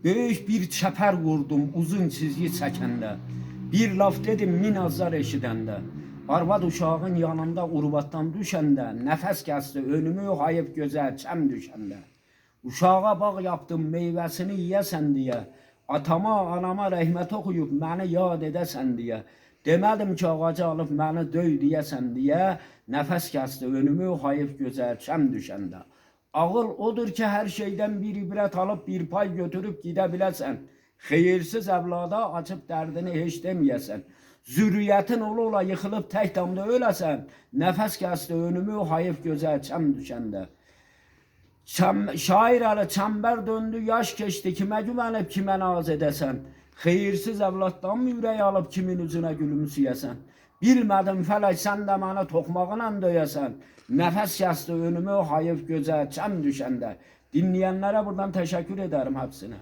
Böyük bir çəpər vurdum uzun çizgi çəkəndə. Bir laf dedim min azar eşidəndə. Arvad uşağın yanında urvatdan düşəndə. Nəfəs kəsdi önümü hayıp gözə çəm düşəndə. Uşağa bağ yaptım meyvəsini yiyəsən deyə. Atama anama rəhmət oxuyub məni yad edəsən deyə. Demədim ki ağacı alıb məni döy deyəsən deyə. Nəfəs kəsdi önümü hayıp gözə çəm düşəndə. Ağıl odur ki her şeyden bir ibret alıp bir pay götürüp gidebilesen. Xeyirsiz evlada açıp derdini hiç demeyesen. Zürriyetin ola yıkılıp tek damda öylesen. Nefes kesti önümü hayıf göze çəm düşende. Şair Ali çember döndü yaş geçti. Kime güvenip kime naz edesen. Xeyirsiz evlatdan mı yüreği alıp kimin üzüne gülümsüyesen. Bilmədim fələk sən də mənə toxmağına döyəsən. Nəfəs kəsdi önümü hayıf gözə çəm düşəndə. Dinləyənlərə buradan təşəkkür ederim hepsine.